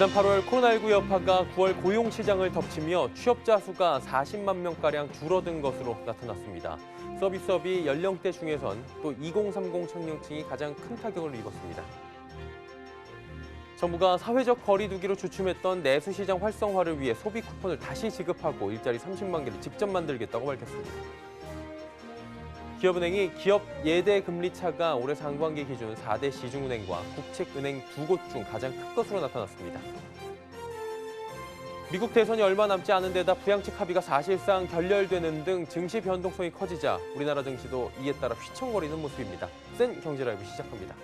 지난 8월 코로나19 여파가 9월 고용 시장을 덮치며 취업자 수가 40만 명가량 줄어든 것으로 나타났습니다. 서비스업이 연령대 중에선 또 2030 청년층이 가장 큰 타격을 입었습니다. 정부가 사회적 거리 두기로 주춤했던 내수시장 활성화를 위해 소비 쿠폰을 다시 지급하고 일자리 30만 개를 직접 만들겠다고 밝혔습니다. 기업은행이 기업 예대 금리 차가 올해 상반기 기준 4대 시중은행과 국책은행 두 곳 중 가장 큰 것으로 나타났습니다. 미국 대선이 얼마 남지 않은 데다 부양책 합의가 사실상 결렬되는 등 증시 변동성이 커지자 우리나라 증시도 이에 따라 휘청거리는 모습입니다. 센 경제라이브 시작합니다.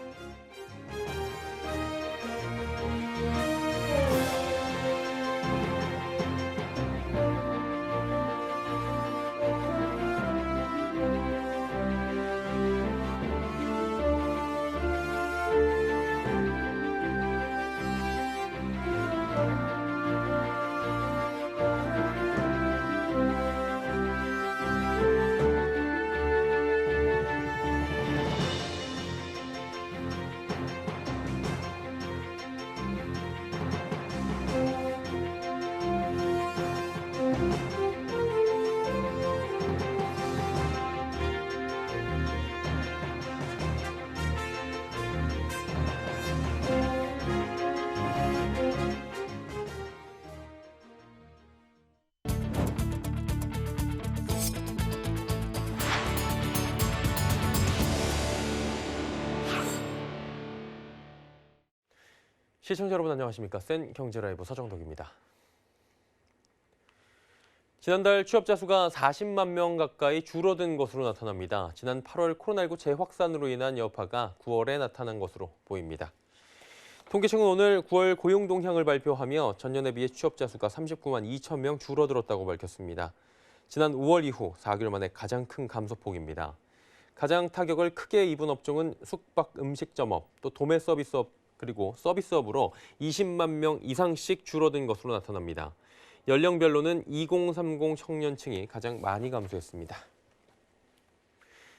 시청자 여러분 안녕하십니까? 센 경제라이브 서정덕입니다. 지난달 취업자 수가 40만 명 가까이 줄어든 것으로 나타납니다. 지난 8월 코로나19 재확산으로 인한 여파가 9월에 나타난 것으로 보입니다. 통계청은 오늘 9월 고용 동향을 발표하며 전년에 비해 취업자 수가 39만 2천 명 줄어들었다고 밝혔습니다. 지난 5월 이후 4개월 만에 가장 큰 감소폭입니다. 가장 타격을 크게 입은 업종은 숙박 음식점업, 또 도매 서비스업, 그리고 서비스업으로 20만 명 이상씩 줄어든 것으로 나타납니다. 연령별로는 2030 청년층이 가장 많이 감소했습니다.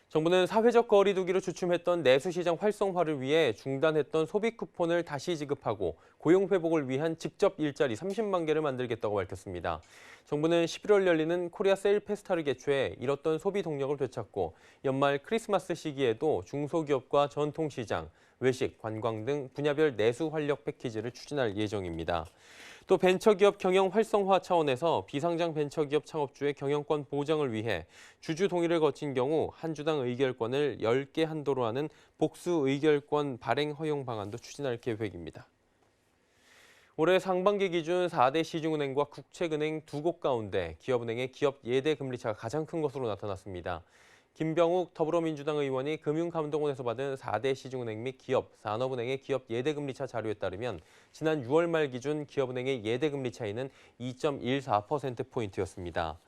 정부는 사회적 거리 두기로 주춤했던 내수시장 활성화를 위해 중단했던 소비 쿠폰을 다시 지급하고 고용 회복을 위한 직접 일자리 30만 개를 만들겠다고 밝혔습니다. 정부는 11월 열리는 코리아 세일 페스타를 개최해 잃었던 소비 동력을 되찾고 연말 크리스마스 시기에도 중소기업과 전통시장, 외식, 관광 등 분야별 내수 활력 패키지를 추진할 예정입니다. 또 벤처기업 경영 활성화 차원에서 비상장 벤처기업 창업주의 경영권 보장을 위해 주주 동의를 거친 경우 한 주당 의결권을 10개 한도로 하는 복수 의결권 발행 허용 방안도 추진할 계획입니다. 올해 상반기 기준 4대 시중은행과 국책은행 두 곳 가운데 기업은행의 기업 예대 금리차가 가장 큰 것으로 나타났습니다. 김병욱 더불어민주당 의원이 금융감독원에서 받은 4대 시중은행 및 기업, 산업은행의 기업 예대금리차 자료에 따르면 지난 6월 말 기준 기업은행의 예대금리 차이는 2.14%포인트였습니다.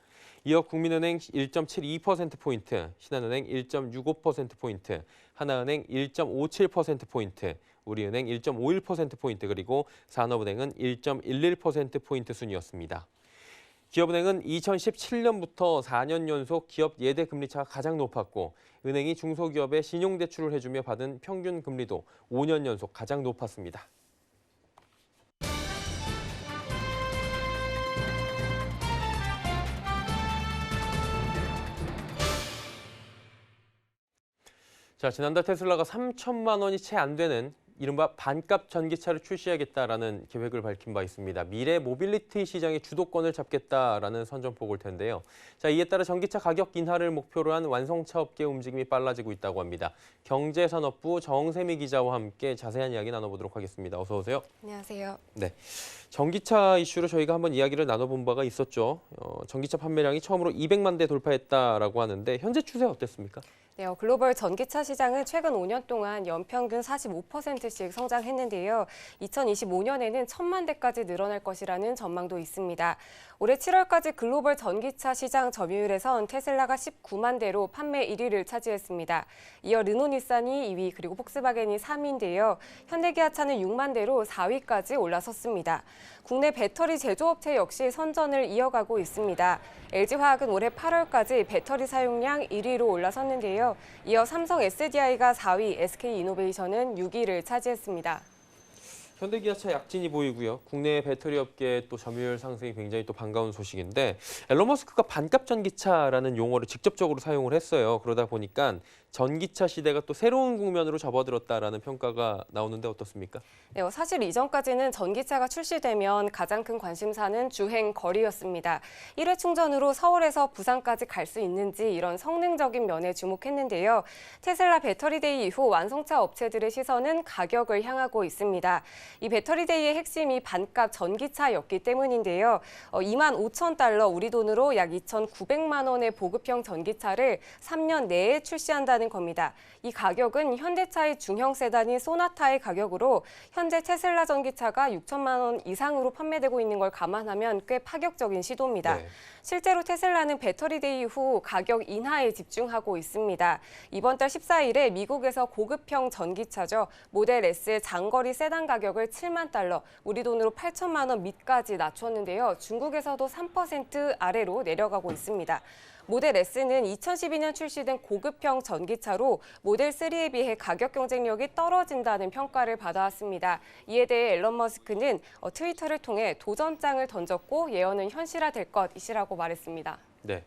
이어 국민은행 1.72%포인트, 신한은행 1.65%포인트, 하나은행 1.57%포인트, 우리은행 1.51%포인트, 그리고 산업은행은 1.11%포인트 순이었습니다. 기업은행은 2017년부터 4년 연속 기업 예대 금리차가 가장 높았고 은행이 중소기업에 신용대출을 해주며 받은 평균 금리도 5년 연속 가장 높았습니다. 자, 지난달 테슬라가 3천만 원이 채 안 되는 이른바 반값 전기차를 출시하겠다라는 계획을 밝힌 바 있습니다. 미래 모빌리티 시장의 주도권을 잡겠다라는 선전포고일 텐데요. 자, 이에 따라 전기차 가격 인하를 목표로 한 완성차 업계 움직임이 빨라지고 있다고 합니다. 경제산업부 정세미 기자와 함께 자세한 이야기 나눠보도록 하겠습니다. 어서 오세요. 안녕하세요. 네, 전기차 이슈로 저희가 한번 이야기를 나눠본 바가 있었죠. 전기차 판매량이 처음으로 200만 대 돌파했다라고 하는데 현재 추세 어땠습니까? 네, 글로벌 전기차 시장은 최근 5년 동안 연평균 45%씩 성장했는데요. 2025년에는 1,000만 대까지 늘어날 것이라는 전망도 있습니다. 올해 7월까지 글로벌 전기차 시장 점유율에선 테슬라가 19만 대로 판매 1위를 차지했습니다. 이어 르노니산이 2위, 그리고 폭스바겐이 3위인데요. 현대기아차는 6만 대로 4위까지 올라섰습니다. 국내 배터리 제조업체 역시 선전을 이어가고 있습니다. LG화학은 올해 8월까지 배터리 사용량 1위로 올라섰는데요. 이어 삼성 SDI가 4위, SK이노베이션은 6위를 차지했습니다. 현대기아차 약진이 보이고요. 국내 배터리 업계 또 점유율 상승이 굉장히 또 반가운 소식인데 앨런 머스크가 반값 전기차라는 용어를 직접적으로 사용을 했어요. 그러다 보니까 전기차 시대가 또 새로운 국면으로 접어들었다라는 평가가 나오는데 어떻습니까? 네, 사실 이전까지는 전기차가 출시되면 가장 큰 관심사는 주행 거리였습니다. 1회 충전으로 서울에서 부산까지 갈 수 있는지 이런 성능적인 면에 주목했는데요. 테슬라 배터리데이 이후 완성차 업체들의 시선은 가격을 향하고 있습니다. 이 배터리데이의 핵심이 반값 전기차였기 때문인데요. 25,000달러 우리 돈으로 약 2,900만 원의 보급형 전기차를 3년 내에 출시한다는 겁니다. 이 가격은 현대차의 중형 세단인 소나타의 가격으로 현재 테슬라 전기차가 6천만 원 이상으로 판매되고 있는 걸 감안하면 꽤 파격적인 시도입니다. 네. 실제로 테슬라는 배터리데이 후 가격 인하에 집중하고 있습니다. 이번 달 14일에 미국에서 고급형 전기차죠. 모델 S의 장거리 세단 가격을 7만 달러, 우리 돈으로 8천만 원 밑까지 낮췄는데요. 중국에서도 3% 아래로 내려가고 있습니다. 모델 S는 2012년 출시된 고급형 전기차로 모델 3에 비해 가격 경쟁력이 떨어진다는 평가를 받아왔습니다. 이에 대해 앨런 머스크는 트위터를 통해 도전장을 던졌고 예언은 현실화될 것이라고 말했습니다. 네.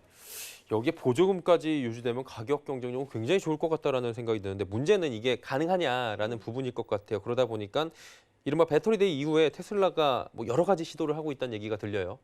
여기에 보조금까지 유지되면 가격 경쟁력은 굉장히 좋을 것 같다라는 생각이 드는데 문제는 이게 가능하냐라는 부분일 것 같아요. 그러다 보니까 이른바 배터리데이 이후에 테슬라가 뭐 여러 가지 시도를 하고 있다는 얘기가 들려요.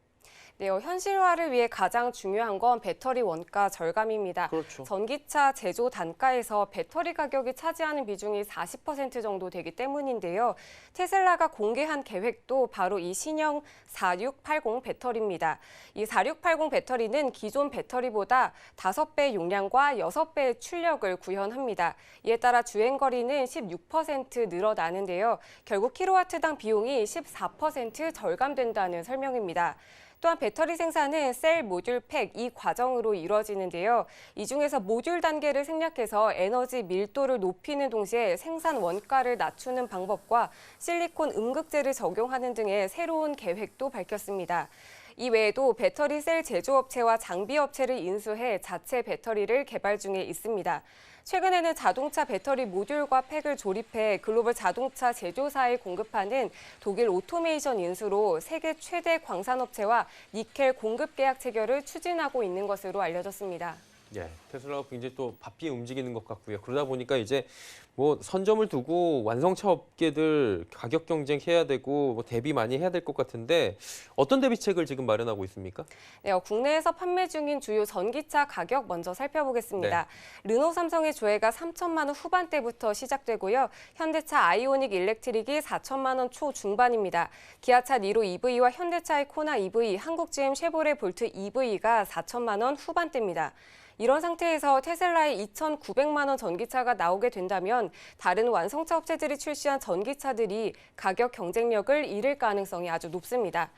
네, 현실화를 위해 가장 중요한 건 배터리 원가 절감입니다. 그렇죠. 전기차 제조 단가에서 배터리 가격이 차지하는 비중이 40% 정도 되기 때문인데요. 테슬라가 공개한 계획도 바로 이 신형 4680 배터리입니다. 이 4680 배터리는 기존 배터리보다 5배 용량과 6배의 출력을 구현합니다. 이에 따라 주행거리는 16% 늘어나는데요. 결국 킬로와트당 비용이 14% 절감된다는 설명입니다. 또한 배터리 생산은 셀 모듈 팩 이 과정으로 이루어지는데요. 이 중에서 모듈 단계를 생략해서 에너지 밀도를 높이는 동시에 생산 원가를 낮추는 방법과 실리콘 음극재를 적용하는 등의 새로운 계획도 밝혔습니다. 이 외에도 배터리 셀 제조업체와 장비업체를 인수해 자체 배터리를 개발 중에 있습니다. 최근에는 자동차 배터리 모듈과 팩을 조립해 글로벌 자동차 제조사에 공급하는 독일 오토메이션 인수로 세계 최대 광산업체와 니켈 공급 계약 체결을 추진하고 있는 것으로 알려졌습니다. 예, 테슬라가 굉장히 또 바삐 움직이는 것 같고요. 그러다 보니까 이제 뭐 선점을 두고 완성차 업계들 가격 경쟁해야 되고 뭐 대비 많이 해야 될 것 같은데 어떤 대비책을 지금 마련하고 있습니까? 네, 국내에서 판매 중인 주요 전기차 가격 먼저 살펴보겠습니다. 르노 삼성의 조회가 3천만 원 후반대부터 시작되고요. 현대차 아이오닉 일렉트릭이 4천만 원 초중반입니다. 기아차 니로 EV와 현대차의 코나 EV, 한국 GM 쉐보레 볼트 EV가 4천만 원 후반대입니다. 이런 상태에서 테슬라의 2,900만 원 전기차가 나오게 된다면 다른 완성차 업체들이 출시한 전기차들이 가격 경쟁력을 잃을 가능성이 아주 높습니다.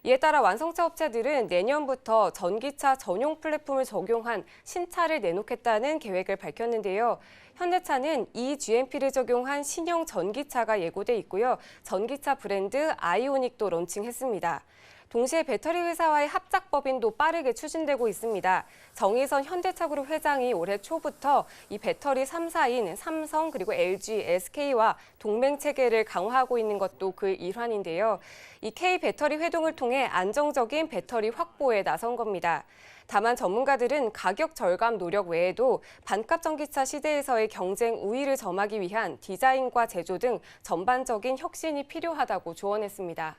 이에 따라 완성차 업체들은 내년부터 전기차 전용 플랫폼을 적용한 신차를 내놓겠다는 계획을 밝혔는데요. 현대차는 eGMP를 적용한 신형 전기차가 예고돼 있고요. 전기차 브랜드 아이오닉도 론칭했습니다. 동시에 배터리 회사와의 합작 법인도 빠르게 추진되고 있습니다. 정의선 현대차그룹 회장이 올해 초부터 이 배터리 3사인 삼성 그리고 LG, SK와 동맹 체계를 강화하고 있는 것도 그 일환인데요. 이 K 배터리 회동을 통해 안정적인 배터리 확보에 나선 겁니다. 다만 전문가들은 가격 절감 노력 외에도 반값 전기차 시대에서의 경쟁 우위를 점하기 위한 디자인과 제조 등 전반적인 혁신이 필요하다고 조언했습니다.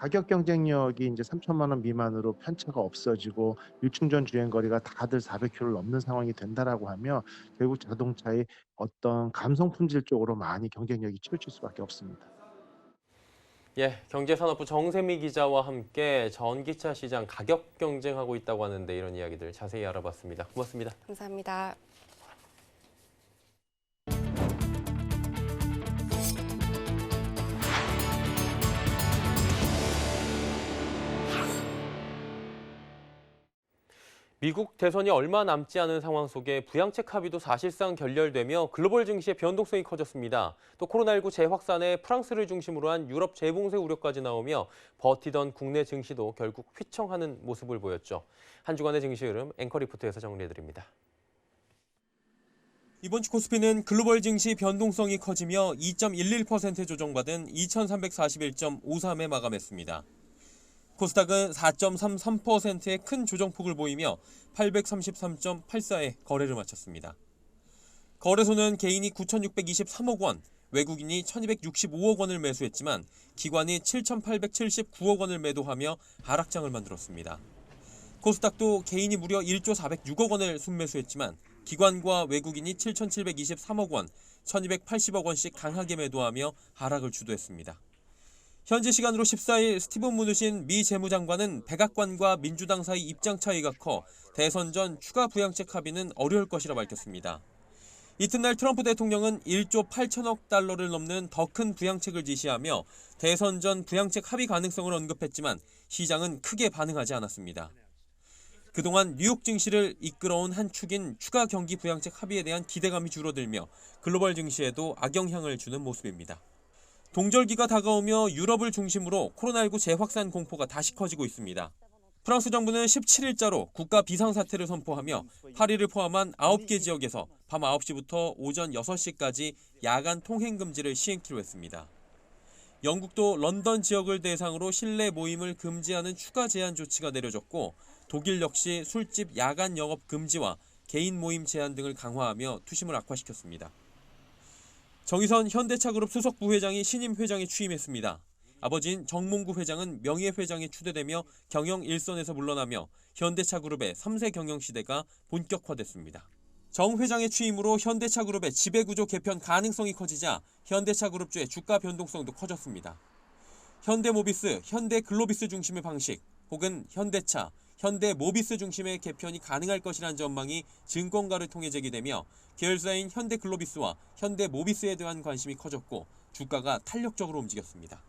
가격 경쟁력이 이제 3천만 원 미만으로 편차가 없어지고 유충전 주행거리가 다들 400km를 넘는 상황이 된다라고 하면 결국 자동차의 어떤 감성 품질 쪽으로 많이 경쟁력이 치우칠 수밖에 없습니다. 예, 경제산업부 정세미 기자와 함께 전기차 시장 가격 경쟁하고 있다고 하는데 이런 이야기들 자세히 알아봤습니다. 고맙습니다. 감사합니다. 미국 대선이 얼마 남지 않은 상황 속에 부양책 합의도 사실상 결렬되며 글로벌 증시의 변동성이 커졌습니다. 또 코로나19 재확산에 프랑스를 중심으로 한 유럽 재봉쇄 우려까지 나오며 버티던 국내 증시도 결국 휘청하는 모습을 보였죠. 한 주간의 증시 흐름 앵커 리포트에서 정리해드립니다. 이번 주 코스피는 글로벌 증시 변동성이 커지며 2.11% 조정받은 2341.53에 마감했습니다. 코스닥은 4.33%의 큰 조정폭을 보이며 833.84에 거래를 마쳤습니다. 거래소는 개인이 9,623억 원, 외국인이 1,265억 원을 매수했지만 기관이 7,879억 원을 매도하며 하락장을 만들었습니다. 코스닥도 개인이 무려 1조 406억 원을 순매수했지만 기관과 외국인이 7,723억 원, 1,280억 원씩 강하게 매도하며 하락을 주도했습니다. 현지 시간으로 14일 스티븐 무누신 미 재무장관은 백악관과 민주당 사이 입장 차이가 커 대선 전 추가 부양책 합의는 어려울 것이라 밝혔습니다. 이튿날 트럼프 대통령은 1조 8천억 달러를 넘는 더 큰 부양책을 지시하며 대선 전 부양책 합의 가능성을 언급했지만 시장은 크게 반응하지 않았습니다. 그동안 뉴욕 증시를 이끌어온 한 축인 추가 경기 부양책 합의에 대한 기대감이 줄어들며 글로벌 증시에도 악영향을 주는 모습입니다. 동절기가 다가오며 유럽을 중심으로 코로나19 재확산 공포가 다시 커지고 있습니다. 프랑스 정부는 17일자로 국가 비상사태를 선포하며 파리를 포함한 9개 지역에서 밤 9시부터 오전 6시까지 야간 통행 금지를 시행키로 했습니다. 영국도 런던 지역을 대상으로 실내 모임을 금지하는 추가 제한 조치가 내려졌고 독일 역시 술집 야간 영업 금지와 개인 모임 제한 등을 강화하며 투심을 악화시켰습니다. 정의선 현대차그룹 수석 부회장이 신임 회장에 취임했습니다. 아버지인 정몽구 회장은 명예회장에 추대되며 경영 일선에서 물러나며 현대차그룹의 3세 경영 시대가 본격화됐습니다. 정 회장의 취임으로 현대차그룹의 지배구조 개편 가능성이 커지자 현대차그룹주의 주가 변동성도 커졌습니다. 현대모비스, 현대글로비스 중심의 방식 혹은 현대차, 현대모비스 중심의 개편이 가능할 것이라는 전망이 증권가를 통해 제기되며 계열사인 현대글로비스와 현대모비스에 대한 관심이 커졌고 주가가 탄력적으로 움직였습니다.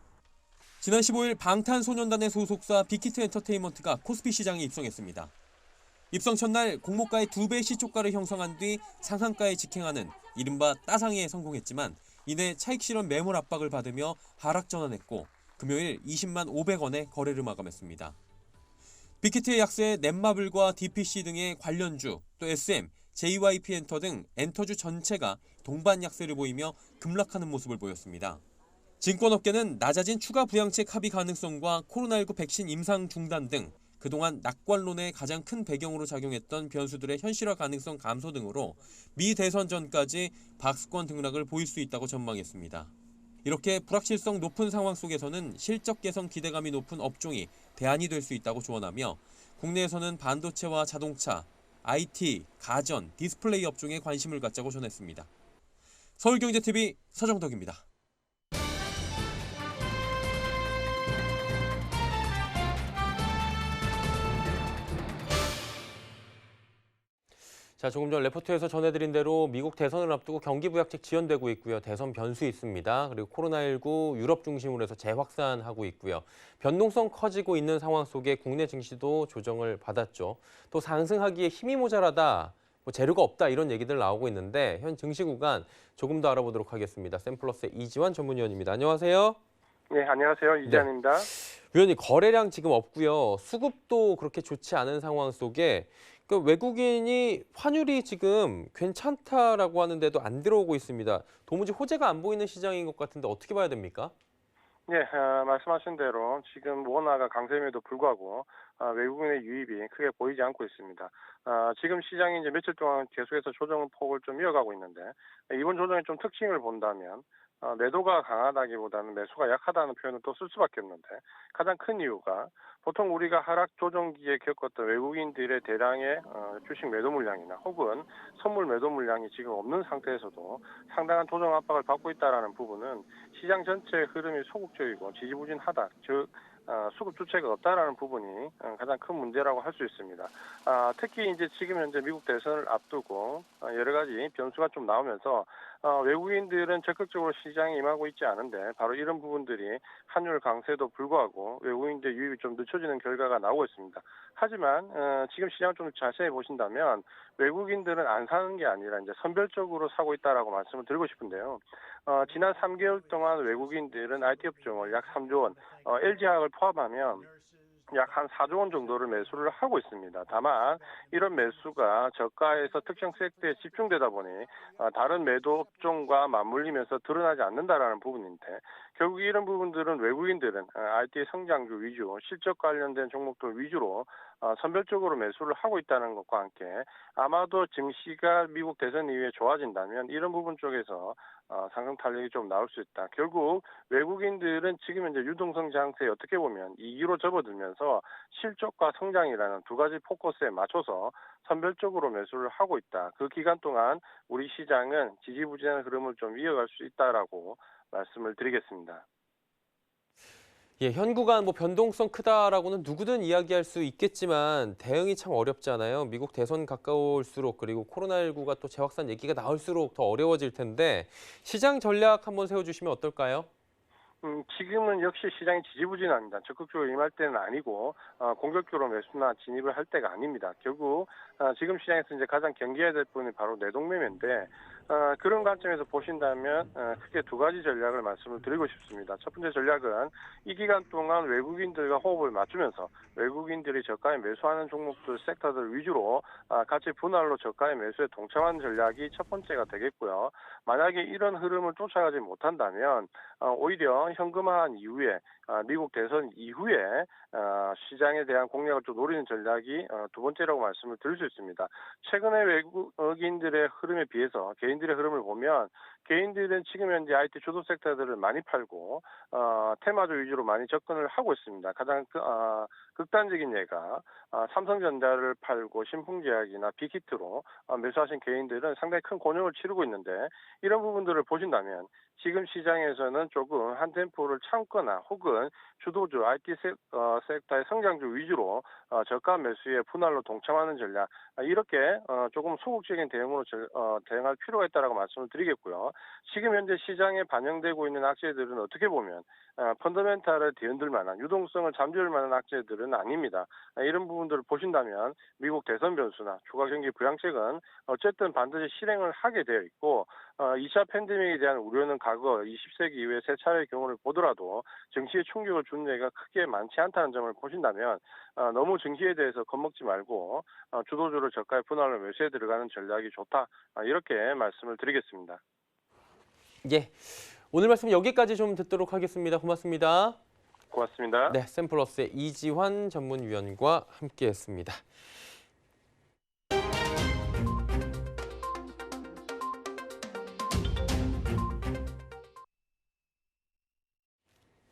지난 15일 방탄소년단의 소속사 빅히트 엔터테인먼트가 코스피 시장에 입성했습니다. 입성 첫날 공모가의 2배 시초가를 형성한 뒤 상한가에 직행하는 이른바 따상에 성공했지만 이내 차익 실현 매물 압박을 받으며 하락 전환했고 금요일 20만 500원에 거래를 마감했습니다. 빅히트의 약세에 넷마블과 DPC 등의 관련주, 또 SM, JYP 엔터 등 엔터주 전체가 동반 약세를 보이며 급락하는 모습을 보였습니다. 증권업계는 낮아진 추가 부양책 합의 가능성과 코로나19 백신 임상 중단 등 그동안 낙관론의 가장 큰 배경으로 작용했던 변수들의 현실화 가능성 감소 등으로 미 대선 전까지 박스권 등락을 보일 수 있다고 전망했습니다. 이렇게 불확실성 높은 상황 속에서는 실적 개선 기대감이 높은 업종이 대안이 될 수 있다고 조언하며 국내에서는 반도체와 자동차, IT, 가전, 디스플레이 업종에 관심을 갖자고 전했습니다. 서울경제TV 서정덕입니다. 자, 조금 전 레포트에서 전해드린 대로 미국 대선을 앞두고 경기 부양책 지연되고 있고요. 대선 변수 있습니다. 그리고 코로나19 유럽 중심으로 해서 재확산하고 있고요. 변동성 커지고 있는 상황 속에 국내 증시도 조정을 받았죠. 또 상승하기에 힘이 모자라다, 재료가 없다 이런 얘기들 나오고 있는데 현 증시 구간 조금 더 알아보도록 하겠습니다. 샘플러스의 이지환 전문위원입니다. 안녕하세요. 네, 안녕하세요. 이지환입니다. 위원님, 거래량 지금 없고요. 수급도 그렇게 좋지 않은 상황 속에 그 외국인이 환율이 지금 괜찮다라고 하는데도 안 들어오고 있습니다. 도무지 호재가 안 보이는 시장인 것 같은데 어떻게 봐야 됩니까? 네, 말씀하신 대로 지금 원화가 강세임에도 불구하고 외국인의 유입이 크게 보이지 않고 있습니다. 지금 시장이 이제 며칠 동안 계속해서 조정 폭을 좀 이어가고 있는데 이번 조정의 좀 특징을 본다면 매도가 강하다기보다는 매수가 약하다는 표현을 또 쓸 수밖에 없는데 가장 큰 이유가 보통 우리가 하락 조정기에 겪었던 외국인들의 대량의 주식 매도 물량이나 혹은 선물 매도 물량이 지금 없는 상태에서도 상당한 조정 압박을 받고 있다는 부분은 시장 전체의 흐름이 소극적이고 지지부진하다, 즉 수급 주체가 없다라는 부분이 가장 큰 문제라고 할 수 있습니다. 특히 이제 지금 현재 미국 대선을 앞두고 여러 가지 변수가 좀 나오면서 외국인들은 적극적으로 시장에 임하고 있지 않은데 바로 이런 부분들이 환율 강세도 불구하고 외국인들 유입이 좀 늦춰지는 결과가 나오고 있습니다. 하지만 지금 시장을 좀 자세히 보신다면 외국인들은 안 사는 게 아니라 이제 선별적으로 사고 있다라고 말씀을 드리고 싶은데요. 지난 3개월 동안 외국인들은 IT 업종을 약 3조 원, LG화학을 포함하면 약 한 4조 원 정도를 매수를 하고 있습니다. 다만 이런 매수가 저가에서 특정 섹터에 집중되다 보니 다른 매도 업종과 맞물리면서 드러나지 않는다라는 부분인데 결국 이런 부분들은 외국인들은 IT 성장주 위주, 실적 관련된 종목들 위주로 선별적으로 매수를 하고 있다는 것과 함께 아마도 증시가 미국 대선 이후에 좋아진다면 이런 부분 쪽에서 상승 탄력이 좀 나올 수 있다. 결국 외국인들은 지금 현재 유동성 장세에 어떻게 보면 2기로 접어들면서 실적과 성장이라는 두 가지 포커스에 맞춰서 선별적으로 매수를 하고 있다. 그 기간 동안 우리 시장은 지지부진한 흐름을 좀 이어갈 수 있다라고 말씀을 드리겠습니다. 예, 현 구간 뭐 변동성 크다라고는 누구든 이야기할 수 있겠지만 대응이 참 어렵잖아요. 미국 대선 가까울수록 그리고 코로나19가 또 재확산 얘기가 나올수록 더 어려워질 텐데 시장 전략 한번 세워주시면 어떨까요? 지금은 역시 시장이 지지부진합니다. 적극적으로 임할 때는 아니고 공격적으로 매수나 진입을 할 때가 아닙니다. 결국 지금 시장에서 이제 가장 경계해야 될 부분이 바로 내동매매인데 그런 관점에서 보신다면 크게 두 가지 전략을 말씀을 드리고 싶습니다. 첫 번째 전략은 이 기간 동안 외국인들과 호흡을 맞추면서 외국인들이 저가에 매수하는 종목들, 섹터들 위주로 같이 분할로 저가에 매수에 동참하는 전략이 첫 번째가 되겠고요. 만약에 이런 흐름을 쫓아가지 못한다면 오히려 현금화한 이후에 미국 대선 이후에 시장에 대한 공략을 좀 노리는 전략이 두 번째라고 말씀을 드릴 수 있습니다. 최근에 외국인들의 흐름에 비해서 개인들의 흐름을 보면 개인들은 지금 현재 IT 주도 섹터들을 많이 팔고 테마주 위주로 많이 접근을 하고 있습니다. 가장 극단적인 예가 삼성전자를 팔고 신풍제약이나 빅히트로 매수하신 개인들은 상당히 큰 곤욕을 치르고 있는데 이런 부분들을 보신다면 지금 시장에서는 조금 한 템포를 참거나 혹은 주도주 IT 섹터의 성장주 위주로 저가 매수에 분할로 동참하는 전략 이렇게 조금 소극적인 대응으로 대응할 필요가 있다라고 말씀을 드리겠고요. 지금 현재 시장에 반영되고 있는 악재들은 어떻게 보면 펀더멘탈을 뒤흔들 만한 유동성을 잠재울 만한 악재들은 아닙니다. 이런 부분들을 보신다면 미국 대선 변수나 추가 경기 부양책은 어쨌든 반드시 실행을 하게 되어 있고 2차 팬데믹에 대한 우려는 과거 20세기 이후에 세 차례의 경우를 보더라도 증시에 충격을 준 예가 크게 많지 않다는 점을 보신다면 너무 증시에 대해서 겁먹지 말고 주도주를 저가의 분할로 매수에 들어가는 전략이 좋다. 이렇게 말씀을 드리겠습니다. 예, 오늘 말씀 여기까지 좀 듣도록 하겠습니다. 고맙습니다. 고맙습니다. 네, 샘플러스의 이지환 전문위원과 함께했습니다.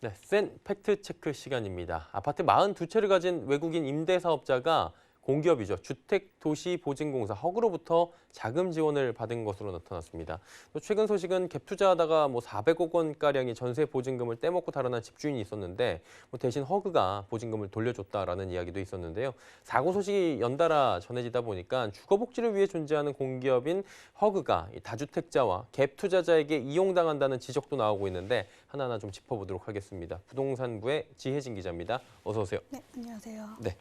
네, 센 팩트체크 시간입니다. 아파트 42채를 가진 외국인 임대사업자가 공기업이죠. 주택도시보증공사 허그로부터 자금 지원을 받은 것으로 나타났습니다. 또 최근 소식은 갭 투자하다가 400억 원가량의 전세 보증금을 떼먹고 달아난 집주인이 있었는데 대신 허그가 보증금을 돌려줬다라는 이야기도 있었는데요. 사고 소식이 연달아 전해지다 보니까 주거복지를 위해 존재하는 공기업인 허그가 다주택자와 갭 투자자에게 이용당한다는 지적도 나오고 있는데 하나하나 좀 짚어보도록 하겠습니다. 부동산부의 지혜진 기자입니다. 어서 오세요. 네, 안녕하세요. 네.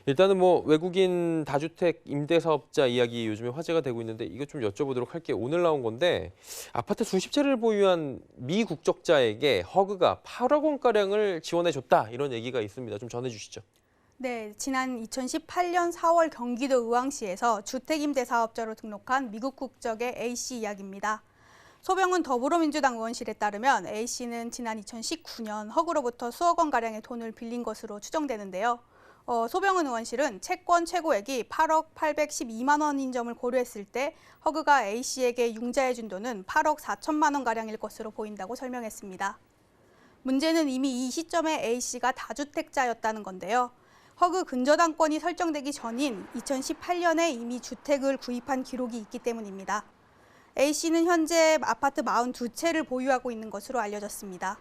일단은 외국인 다주택 임대사업자 이야기 요즘에 화제가 되고 있는데 이거 좀 여쭤보도록 할게요. 오늘 나온 건데 아파트 수십 채를 보유한 미 국적자에게 허그가 8억 원가량을 지원해줬다 이런 얘기가 있습니다. 좀 전해주시죠. 네, 지난 2018년 4월 경기도 의왕시에서 주택임대사업자로 등록한 미국 국적의 A씨 이야기입니다. 소병은 더불어민주당 의원실에 따르면 A씨는 지난 2019년 허그로부터 수억 원가량의 돈을 빌린 것으로 추정되는데요. 소병은 의원실은 채권 최고액이 8억 812만 원인 점을 고려했을 때 허그가 A씨에게 융자해준 돈은 8억 4천만 원가량일 것으로 보인다고 설명했습니다. 문제는 이미 이 시점에 A씨가 다주택자였다는 건데요. 허그 근저당권이 설정되기 전인 2018년에 이미 주택을 구입한 기록이 있기 때문입니다. A씨는 현재 아파트 42채를 보유하고 있는 것으로 알려졌습니다.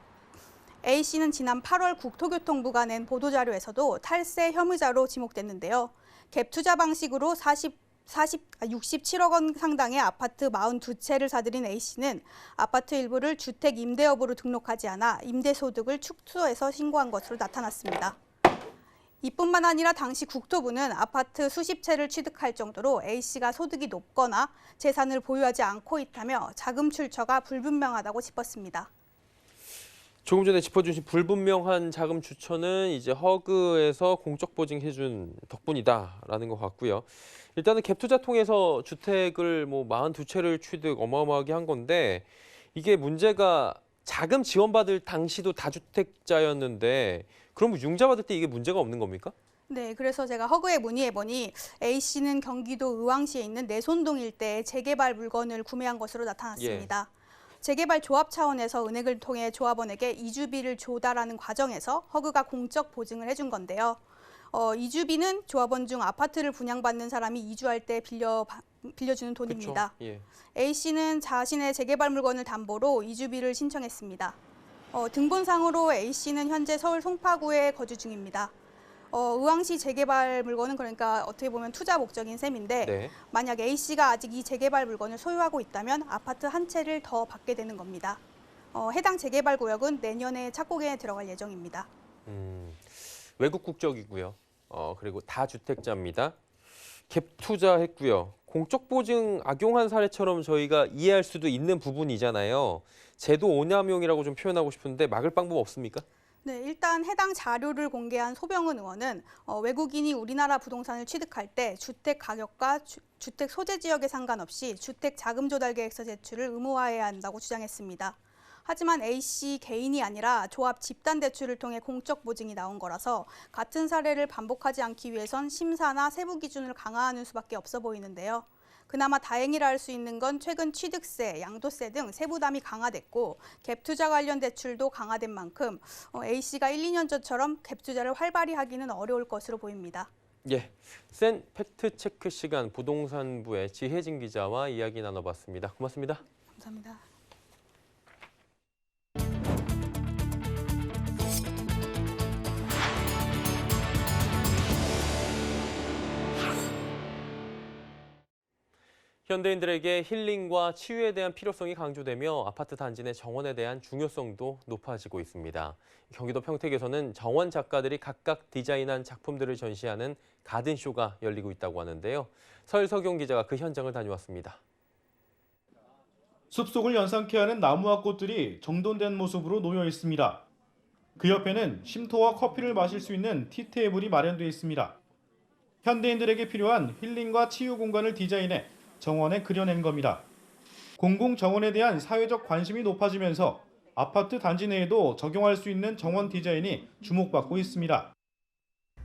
A씨는 지난 8월 국토교통부가 낸 보도자료에서도 탈세 혐의자로 지목됐는데요. 갭 투자 방식으로 67억 원 상당의 아파트 42채를 사들인 A씨는 아파트 일부를 주택 임대업으로 등록하지 않아 임대소득을 축소해서 신고한 것으로 나타났습니다. 이뿐만 아니라 당시 국토부는 아파트 수십 채를 취득할 정도로 A씨가 소득이 높거나 재산을 보유하지 않고 있다며 자금 출처가 불분명하다고 짚었습니다. 조금 전에 짚어주신 불분명한 자금 추천은 이제 허그에서 공적 보증해준 덕분이다라는 것 같고요. 일단은 갭 투자 통해서 주택을 뭐 42채를 취득 어마어마하게 한 건데 이게 문제가 자금 지원받을 당시도 다주택자였는데 그럼 융자 받을 때 이게 문제가 없는 겁니까? 네, 그래서 제가 허그에 문의해보니 A씨는 경기도 의왕시에 있는 내손동 일대에 재개발 물건을 구매한 것으로 나타났습니다. 재개발 조합 차원에서 은행을 통해 조합원에게 이주비를 조달하는 과정에서 허그가 공적 보증을 해준 건데요. 이주비는 조합원 중 아파트를 분양받는 사람이 이주할 때 빌려주는 돈입니다. 그쵸? 예. A씨는 자신의 재개발 물건을 담보로 이주비를 신청했습니다. 등본상으로 A씨는 현재 서울 송파구에 거주 중입니다. 의왕시 재개발 물건은 그러니까 어떻게 보면 투자 목적인 셈인데 네. 만약 A씨가 아직 이 재개발 물건을 소유하고 있다면 아파트 한 채를 더 받게 되는 겁니다. 해당 재개발 구역은 내년에 착공에 들어갈 예정입니다. 외국 국적이고요. 그리고 다주택자입니다. 갭 투자했고요. 공적 보증 악용한 사례처럼 저희가 이해할 수도 있는 부분이잖아요. 제도 오남용이라고 좀 표현하고 싶은데 막을 방법 없습니까? 네, 일단 해당 자료를 공개한 소병은 의원은 외국인이 우리나라 부동산을 취득할 때 주택 가격과 주택 소재 지역에 상관없이 주택 자금 조달 계획서 제출을 의무화해야 한다고 주장했습니다. 하지만 A씨 개인이 아니라 조합 집단 대출을 통해 공적 보증이 나온 거라서 같은 사례를 반복하지 않기 위해선 심사나 세부 기준을 강화하는 수밖에 없어 보이는데요. 그나마 다행이라 할 수 있는 건 최근 취득세, 양도세 등 세부담이 강화됐고 갭 투자 관련 대출도 강화된 만큼 A씨가 1, 2년 전처럼 갭 투자를 활발히 하기는 어려울 것으로 보입니다. 예, 센 팩트 체크 시간 부동산부의 지혜진 기자와 이야기 나눠봤습니다. 고맙습니다. 감사합니다. 현대인들에게 힐링과 치유에 대한 필요성이 강조되며 아파트 단지 내 정원에 대한 중요성도 높아지고 있습니다. 경기도 평택에서는 정원 작가들이 각각 디자인한 작품들을 전시하는 가든쇼가 열리고 있다고 하는데요. 설석용 기자가 그 현장을 다녀왔습니다. 숲속을 연상케 하는 나무와 꽃들이 정돈된 모습으로 놓여 있습니다. 그 옆에는 쉼터와 커피를 마실 수 있는 티테이블이 마련되어 있습니다. 현대인들에게 필요한 힐링과 치유 공간을 디자인해 정원에 그려낸 겁니다. 공공정원에 대한 사회적 관심이 높아지면서 아파트 단지 내에도 적용할 수 있는 정원 디자인이 주목받고 있습니다.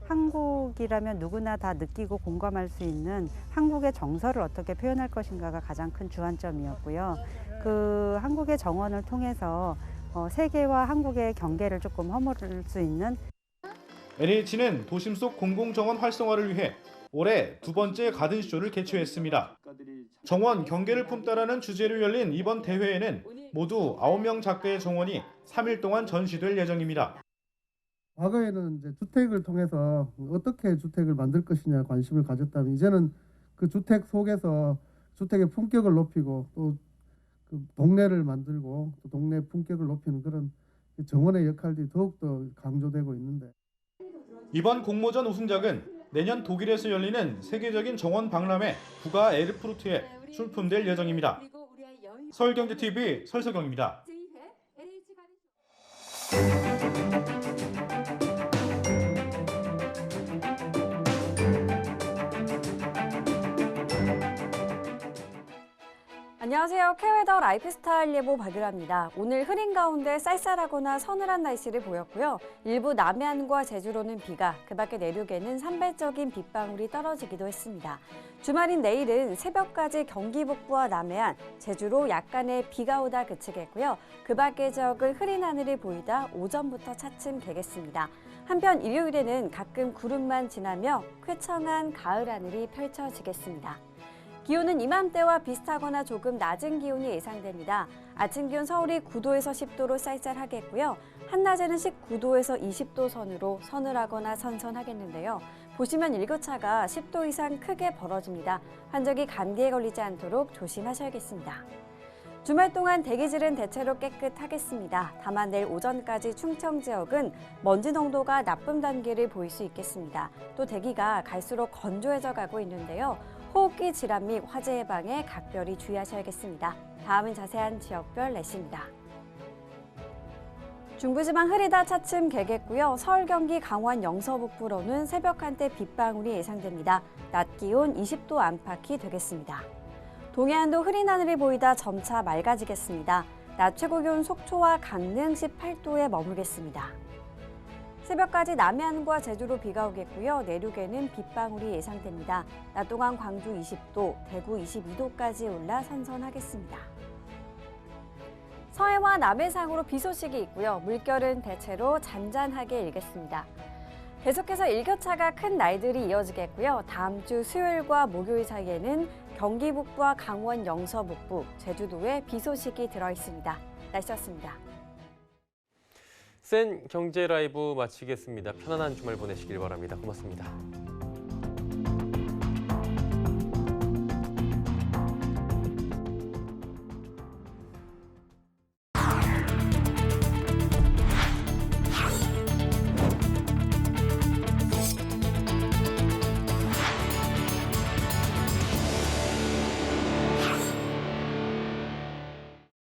한국이라면 누구나 다 느끼고 공감할 수 있는 한국의 정서를 어떻게 표현할 것인가가 가장 큰 주안점이었고요. 그 한국의 정원을 통해서 세계와 한국의 경계를 조금 허물을 수 있는 LH는 도심 속 공공정원 활성화를 위해 올해 두 번째 가든쇼를 개최했습니다. 정원 경계를 품다라는 주제로 열린 이번 대회에는 모두 9명 작가의 정원이 3일 동안 전시될 예정입니다. 과거에는 이제 주택을 통해서 어떻게 주택을 만들 것이냐 관심을 가졌다면 이제는 그 주택 속에서 주택의 품격을 높이고 또 그 동네를 만들고 또 동네 품격을 높이는 그런 정원의 역할들이 더욱더 강조되고 있는데 이번 공모전 우승작은 내년 독일에서 열리는 세계적인 정원 박람회 국가 에르푸르트에 출품될 예정입니다. 서울경제TV 설석영입니다. 안녕하세요. K웨더 라이프스타일 예보 박유라입니다. 오늘 흐린 가운데 쌀쌀하거나 서늘한 날씨를 보였고요. 일부 남해안과 제주로는 비가, 그 밖에 내륙에는 산발적인 빗방울이 떨어지기도 했습니다. 주말인 내일은 새벽까지 경기 북부와 남해안, 제주로 약간의 비가 오다 그치겠고요. 그 밖의 지역은 흐린 하늘이 보이다 오전부터 차츰 개겠습니다. 한편 일요일에는 가끔 구름만 지나며 쾌청한 가을 하늘이 펼쳐지겠습니다. 기온은 이맘때와 비슷하거나 조금 낮은 기온이 예상됩니다. 아침 기온 서울이 9도에서 10도로 쌀쌀하겠고요. 한낮에는 19도에서 20도 선으로 서늘하거나 선선하겠는데요. 보시면 일교차가 10도 이상 크게 벌어집니다. 환절기 감기에 걸리지 않도록 조심하셔야겠습니다. 주말 동안 대기질은 대체로 깨끗하겠습니다. 다만 내일 오전까지 충청 지역은 먼지 농도가 나쁨 단계를 보일 수 있겠습니다. 또 대기가 갈수록 건조해져 가고 있는데요. 호흡기 질환 및 화재 예방에 각별히 주의하셔야겠습니다. 다음은 자세한 지역별 날씨입니다. 중부지방 흐리다 차츰 개겠고요. 서울, 경기, 강원, 영서 북부로는 새벽 한때 빗방울이 예상됩니다. 낮 기온 20도 안팎이 되겠습니다. 동해안도 흐린 하늘이 보이다 점차 맑아지겠습니다. 낮 최고 기온 속초와 강릉 18도에 머물겠습니다. 새벽까지 남해안과 제주로 비가 오겠고요. 내륙에는 빗방울이 예상됩니다. 낮 동안 광주 20도, 대구 22도까지 올라 선선하겠습니다. 서해와 남해상으로 비 소식이 있고요. 물결은 대체로 잔잔하게 일겠습니다. 계속해서 일교차가 큰 날들이 이어지겠고요. 다음 주 수요일과 목요일 사이에는 경기 북부와 강원 영서 북부, 제주도에 비 소식이 들어있습니다. 날씨였습니다. 센 경제 라이브 마치겠습니다. 편안한 주말 보내시길 바랍니다. 고맙습니다.